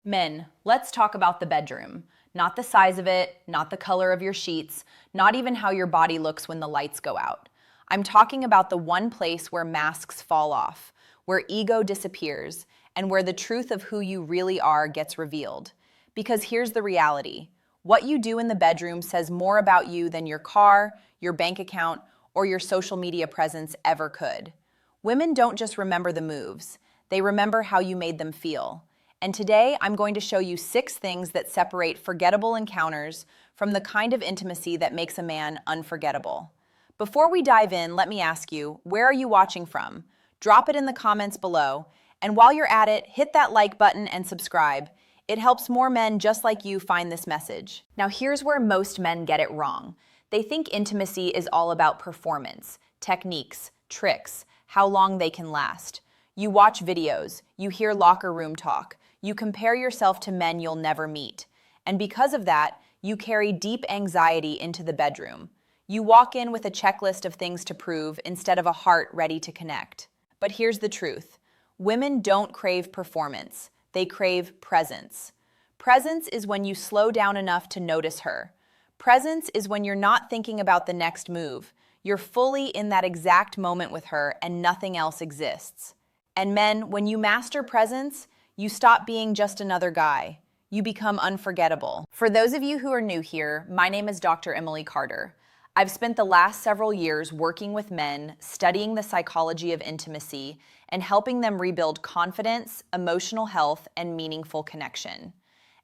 Men, let's talk about the bedroom. Not the size of it, not the color of your sheets, not even how your body looks when the lights go out. I'm talking about the one place where masks fall off, where ego disappears, and where the truth of who you really are gets revealed. Because here's the reality. What you do in the bedroom says more about you than your car, your bank account, or your social media presence ever could. Women don't just remember the moves, they remember how you made them feel. And today, I'm going to show you 6 things that separate forgettable encounters from the kind of intimacy that makes a man unforgettable. Before we dive in, let me ask you, where are you watching from? Drop it in the comments below. And while you're at it, hit that like button and subscribe. It helps more men just like you find this message. Now, here's where most men get it wrong. They think intimacy is all about performance, techniques, tricks, how long they can last. You watch videos, you hear locker room talk, you compare yourself to men you'll never meet. And because of that, you carry deep anxiety into the bedroom. You walk in with a checklist of things to prove instead of a heart ready to connect. But here's the truth. Women don't crave performance. They crave presence. Presence is when you slow down enough to notice her. Presence is when you're not thinking about the next move. You're fully in that exact moment with her and nothing else exists. And men, when you master presence, you stop being just another guy. You become unforgettable. For those of you who are new here, my name is Dr. Jocelyn Carter. I've spent the last several years working with men, studying the psychology of intimacy, and helping them rebuild confidence, emotional health, and meaningful connection.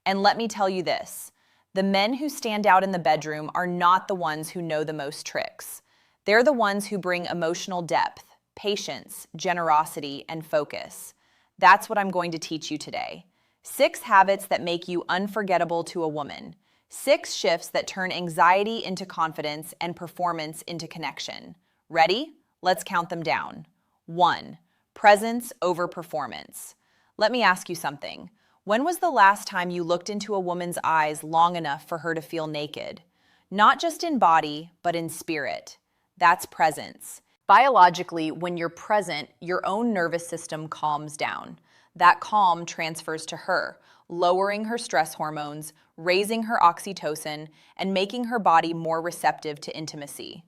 And let me tell you this, the men who stand out in the bedroom are not the ones who know the most tricks. They're the ones who bring emotional depth, patience, generosity, and focus. That's what I'm going to teach you today. 6 habits that make you unforgettable to a woman. 6 shifts that turn anxiety into confidence and performance into connection. Ready? Let's count them down. 1. Presence over performance. Let me ask you something. When was the last time you looked into a woman's eyes long enough for her to feel naked? Not just in body, but in spirit. That's presence. Biologically, when you're present, your own nervous system calms down. That calm transfers to her, lowering her stress hormones, raising her oxytocin, and making her body more receptive to intimacy.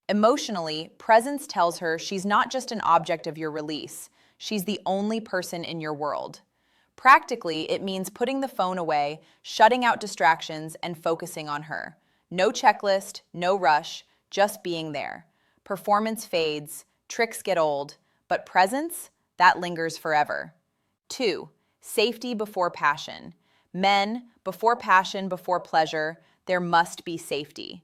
Emotionally, presence tells her she's not just an object of your release, she's the only person in your world. Practically, it means putting the phone away, shutting out distractions, and focusing on her. No checklist, no rush, just being there. Performance fades, tricks get old, but presence, that lingers forever. 2. Safety before passion. Men, before passion, before pleasure, there must be safety.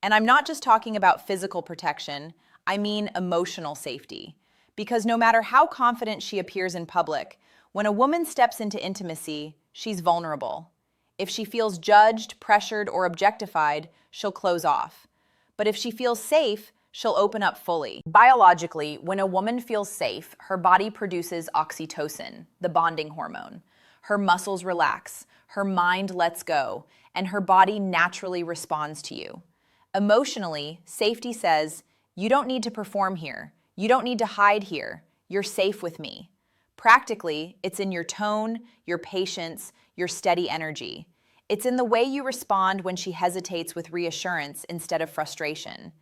And I'm not just talking about physical protection, I mean emotional safety. Because no matter how confident she appears in public, when a woman steps into intimacy, she's vulnerable. If she feels judged, pressured, or objectified, she'll close off. But if she feels safe, she'll open up fully. Biologically, when a woman feels safe, her body produces oxytocin, the bonding hormone. Her muscles relax, her mind lets go, and her body naturally responds to you. Emotionally, safety says, you don't need to perform here. You don't need to hide here. You're safe with me. Practically, it's in your tone, your patience, your steady energy. It's in the way you respond when she hesitates with reassurance instead of frustration.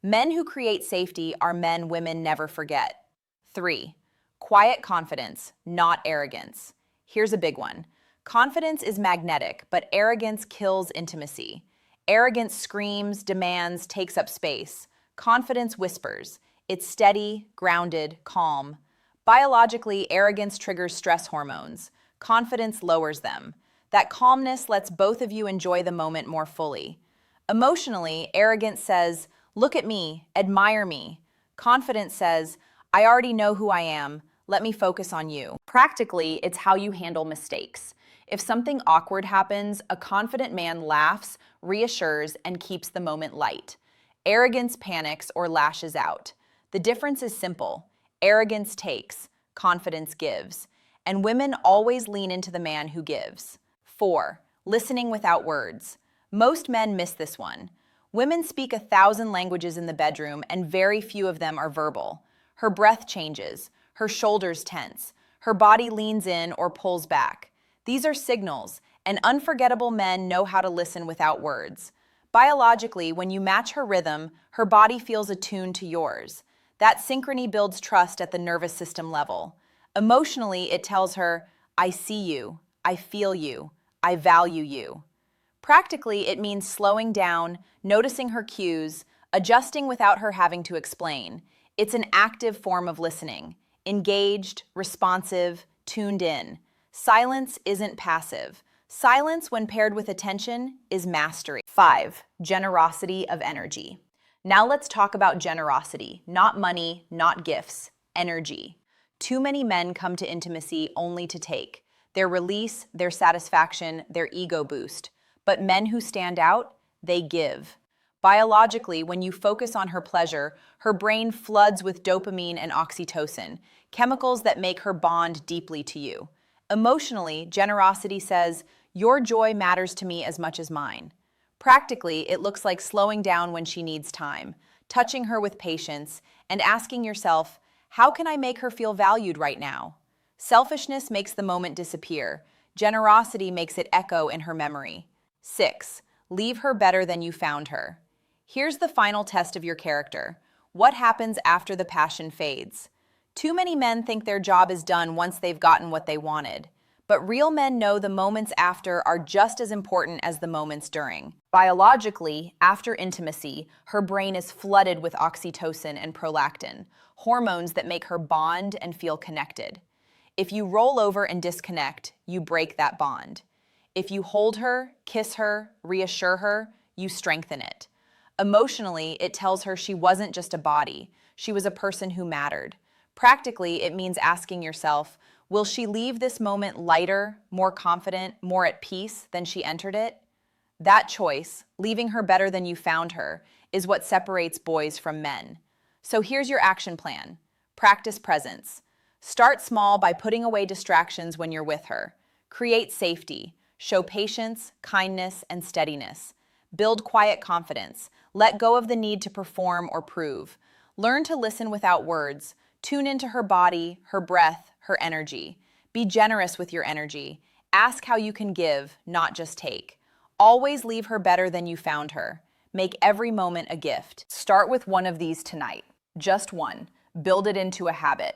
Men who create safety are men women never forget. 3. Quiet confidence, not arrogance. Here's a big one. Confidence is magnetic, but arrogance kills intimacy. Arrogance screams, demands, takes up space. Confidence whispers. It's steady, grounded, calm. Biologically, arrogance triggers stress hormones. Confidence lowers them. That calmness lets both of you enjoy the moment more fully. Emotionally, arrogance says, look at me, admire me. Confidence says, I already know who I am. Let me focus on you. Practically, it's how you handle mistakes. If something awkward happens, a confident man laughs, reassures, and keeps the moment light. Arrogance panics or lashes out. The difference is simple. Arrogance takes, confidence gives. And women always lean into the man who gives. 4. Listening without words. Most men miss this one. Women speak 1,000 languages in the bedroom, and very few of them are verbal. Her breath changes, her shoulders tense, her body leans in or pulls back. These are signals, and unforgettable men know how to listen without words. Biologically, when you match her rhythm, her body feels attuned to yours. That synchrony builds trust at the nervous system level. Emotionally, it tells her, I see you, I feel you, I value you. Practically, it means slowing down, noticing her cues, adjusting without her having to explain. It's an active form of listening, engaged, responsive, tuned in. Silence isn't passive. Silence, when paired with attention, is mastery. 5. Generosity of energy. Now let's talk about generosity. Not money, not gifts, energy. Too many men come to intimacy only to take. Their release, their satisfaction, their ego boost. But men who stand out, they give. Biologically, when you focus on her pleasure, her brain floods with dopamine and oxytocin, chemicals that make her bond deeply to you. Emotionally, generosity says, your joy matters to me as much as mine. Practically, it looks like slowing down when she needs time, touching her with patience, and asking yourself, how can I make her feel valued right now? Selfishness makes the moment disappear. Generosity makes it echo in her memory. 6. Leave her better than you found her. Here's the final test of your character. What happens after the passion fades? Too many men think their job is done once they've gotten what they wanted. But real men know the moments after are just as important as the moments during. Biologically, after intimacy, her brain is flooded with oxytocin and prolactin, hormones that make her bond and feel connected. If you roll over and disconnect, you break that bond. If you hold her, kiss her, reassure her, you strengthen it. Emotionally, it tells her she wasn't just a body, she was a person who mattered. Practically, it means asking yourself, will she leave this moment lighter, more confident, more at peace than she entered it? That choice, leaving her better than you found her, is what separates boys from men. So here's your action plan. Practice presence. Start small by putting away distractions when you're with her. Create safety. Show patience, kindness, and steadiness. Build quiet confidence. Let go of the need to perform or prove. Learn to listen without words. Tune into her body, her breath, her energy. Be generous with your energy. Ask how you can give, not just take. Always leave her better than you found her. Make every moment a gift. Start with one of these tonight. Just one. Build it into a habit.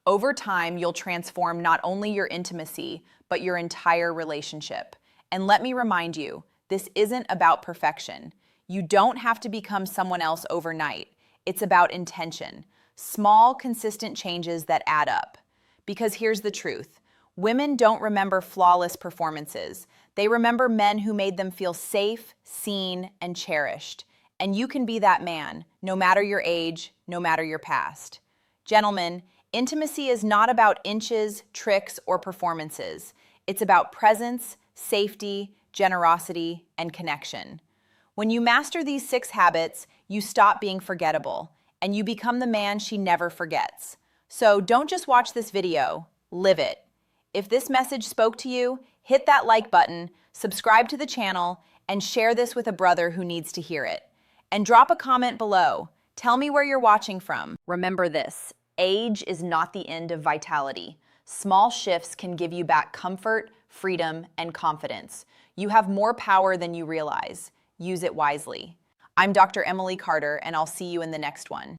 Over time, you'll transform not only your intimacy, but your entire relationship. And let me remind you, this isn't about perfection. You don't have to become someone else overnight. It's about intention. Small, consistent changes that add up. Because here's the truth. Women don't remember flawless performances. They remember men who made them feel safe, seen, and cherished. And you can be that man, no matter your age, no matter your past. Gentlemen, intimacy is not about inches, tricks, or performances. It's about presence, safety, generosity, and connection. When you master these 6 habits, you stop being forgettable, and you become the man she never forgets. So don't just watch this video, live it. If this message spoke to you, hit that like button, subscribe to the channel, and share this with a brother who needs to hear it. And drop a comment below. Tell me where you're watching from. Remember this, age is not the end of vitality. Small shifts can give you back comfort, freedom, and confidence. You have more power than you realize. Use it wisely. I'm Dr. Emily Carter, and I'll see you in the next one.